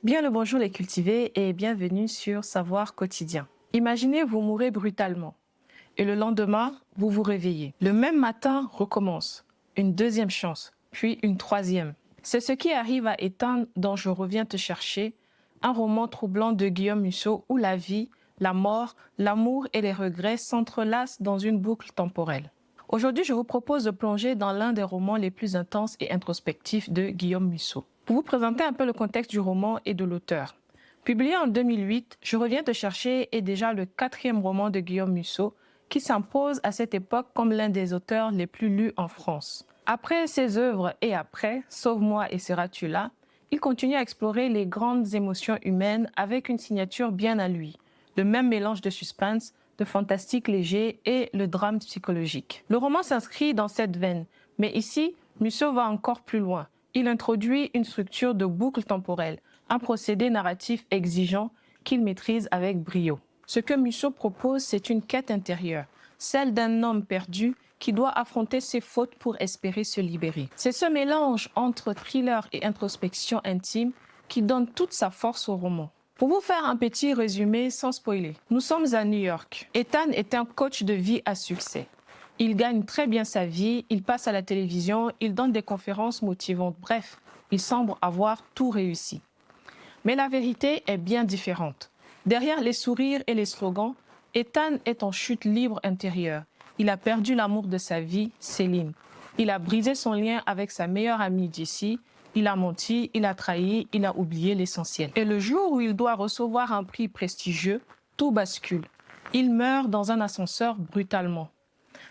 Bien le bonjour les cultivés et bienvenue sur Savoir quotidien. Imaginez vous mourrez brutalement et le lendemain vous vous réveillez. Le même matin recommence, une deuxième chance, puis une troisième. C'est ce qui arrive à Ethan dont je reviens te chercher, un roman troublant de Guillaume Musso où la vie, la mort, l'amour et les regrets s'entrelacent dans une boucle temporelle. Aujourd'hui, je vous propose de plonger dans l'un des romans les plus intenses et introspectifs de Guillaume Musso. Pour vous présenter un peu le contexte du roman et de l'auteur. Publié en 2008, Je reviens te chercher est déjà le 4e roman de Guillaume Musso qui s'impose à cette époque comme l'un des auteurs les plus lus en France. Après ses œuvres et après Sauve-moi et seras-tu là, il continue à explorer les grandes émotions humaines avec une signature bien à lui, le même mélange de suspense, de fantastique léger et le drame psychologique. Le roman s'inscrit dans cette veine, mais ici, Musso va encore plus loin. Il introduit une structure de boucle temporelle, un procédé narratif exigeant qu'il maîtrise avec brio. Ce que Musso propose, c'est une quête intérieure, celle d'un homme perdu qui doit affronter ses fautes pour espérer se libérer. C'est ce mélange entre thriller et introspection intime qui donne toute sa force au roman. Pour vous faire un petit résumé sans spoiler, nous sommes à New York. Ethan est un coach de vie à succès. Il gagne très bien sa vie, il passe à la télévision, il donne des conférences motivantes. Bref, il semble avoir tout réussi. Mais la vérité est bien différente. Derrière les sourires et les slogans, Ethan est en chute libre intérieure. Il a perdu l'amour de sa vie, Céline. Il a brisé son lien avec sa meilleure amie Jessie. Il a menti, il a trahi, il a oublié l'essentiel. Et le jour où il doit recevoir un prix prestigieux, tout bascule. Il meurt dans un ascenseur brutalement.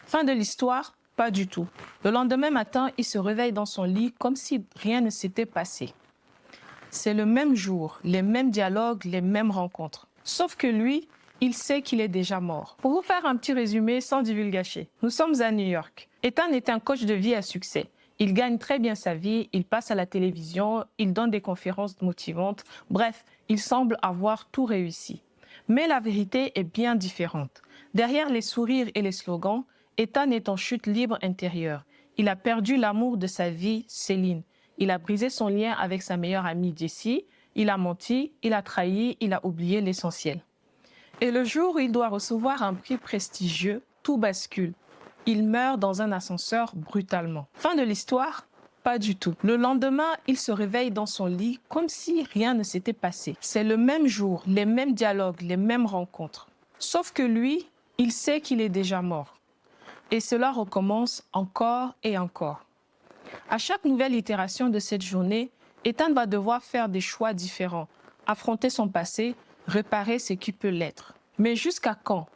Fin de l'histoire, pas du tout. Le lendemain matin, il se réveille dans son lit comme si rien ne s'était passé. C'est le même jour, les mêmes dialogues, les mêmes rencontres. Sauf que lui, il sait qu'il est déjà mort. Pour vous faire un petit résumé sans divulgacher, nous sommes à New York. Ethan est un coach de vie à succès. Il gagne très bien sa vie, il passe à la télévision, il donne des conférences motivantes. Bref, il semble avoir tout réussi. Mais la vérité est bien différente. Derrière les sourires et les slogans, Ethan est en chute libre intérieure. Il a perdu l'amour de sa vie, Céline. Il a brisé son lien avec sa meilleure amie Jessie. Il a menti, il a trahi, il a oublié l'essentiel. Et le jour où il doit recevoir un prix prestigieux, tout bascule. Il meurt dans un ascenseur brutalement. Fin de l'histoire? Pas du tout. Le lendemain, il se réveille dans son lit comme si rien ne s'était passé. C'est le même jour, les mêmes dialogues, les mêmes rencontres. Sauf que lui, il sait qu'il est déjà mort. Et cela recommence encore et encore. À chaque nouvelle itération de cette journée, Ethan va devoir faire des choix différents, affronter son passé, réparer ce qui peut l'être. Mais jusqu'à quand?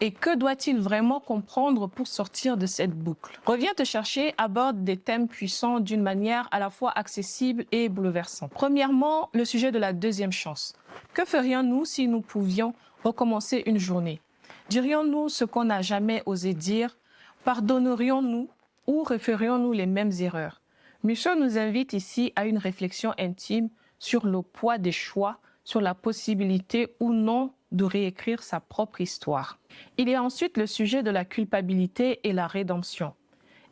Et que doit-il vraiment comprendre pour sortir de cette boucle? Reviens te chercher aborde des thèmes puissants d'une manière à la fois accessible et bouleversante. Premièrement, le sujet de la deuxième chance. Que ferions-nous si nous pouvions recommencer une journée? Dirions-nous ce qu'on n'a jamais osé dire? Pardonnerions-nous ou referions-nous les mêmes erreurs? Musso nous invite ici à une réflexion intime sur le poids des choix, sur la possibilité ou non de réécrire sa propre histoire. Il y a ensuite le sujet de la culpabilité et la rédemption.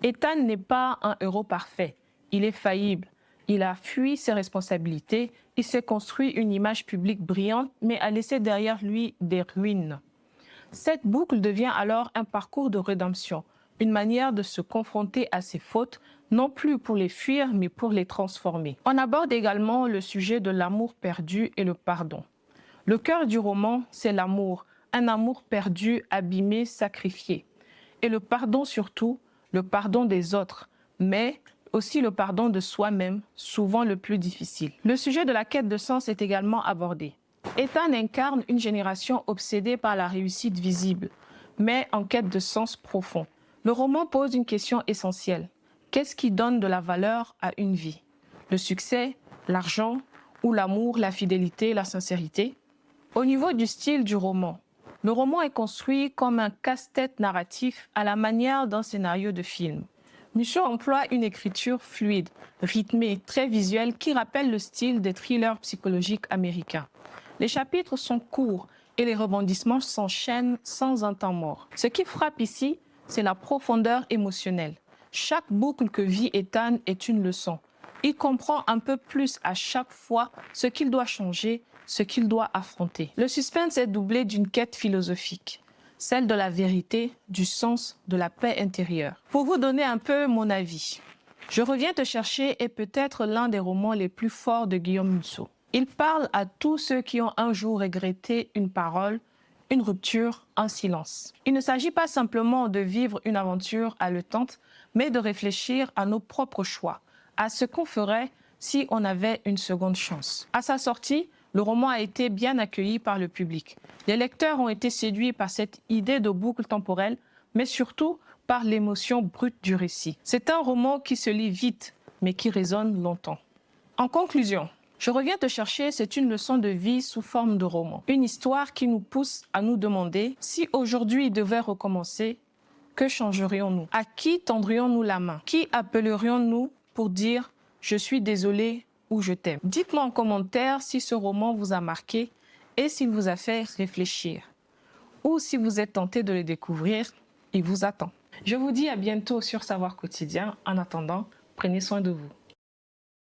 Ethan n'est pas un héros parfait, il est faillible. Il a fui ses responsabilités, il s'est construit une image publique brillante, mais a laissé derrière lui des ruines. Cette boucle devient alors un parcours de rédemption, une manière de se confronter à ses fautes, non plus pour les fuir, mais pour les transformer. On aborde également le sujet de l'amour perdu et le pardon. Le cœur du roman, c'est l'amour, un amour perdu, abîmé, sacrifié. Et le pardon surtout, le pardon des autres, mais aussi le pardon de soi-même, souvent le plus difficile. Le sujet de la quête de sens est également abordé. Ethan incarne une génération obsédée par la réussite visible, mais en quête de sens profond. Le roman pose une question essentielle. Qu'est-ce qui donne de la valeur à une vie? Le succès, l'argent ou l'amour, la fidélité, la sincérité? Au niveau du style du roman, le roman est construit comme un casse-tête narratif à la manière d'un scénario de film. Musso emploie une écriture fluide, rythmée, très visuelle qui rappelle le style des thrillers psychologiques américains. Les chapitres sont courts et les rebondissements s'enchaînent sans un temps mort. Ce qui frappe ici, c'est la profondeur émotionnelle. Chaque boucle que vit Ethan est une leçon, Il comprend un peu plus à chaque fois ce qu'il doit changer, ce qu'il doit affronter. Le suspense est doublé d'une quête philosophique, celle de la vérité, du sens, de la paix intérieure. Pour vous donner un peu mon avis, Je reviens te chercher est peut-être l'un des romans les plus forts de Guillaume Musso. Il parle à tous ceux qui ont un jour regretté une parole, une rupture, un silence. Il ne s'agit pas simplement de vivre une aventure haletante, mais de réfléchir à nos propres choix, à ce qu'on ferait si on avait une seconde chance. À sa sortie, le roman a été bien accueilli par le public. Les lecteurs ont été séduits par cette idée de boucle temporelle, mais surtout par l'émotion brute du récit. C'est un roman qui se lit vite, mais qui résonne longtemps. En conclusion, Je reviens te chercher, c'est une leçon de vie sous forme de roman. Une histoire qui nous pousse à nous demander si aujourd'hui devait recommencer, que changerions-nous? À qui tendrions-nous la main? Qui appellerions-nous pour dire « je suis désolé » ou « je t'aime ». Dites-moi en commentaire si ce roman vous a marqué et s'il vous a fait réfléchir. Ou si vous êtes tenté de le découvrir, il vous attend. Je vous dis à bientôt sur Savoir Quotidien. En attendant, prenez soin de vous.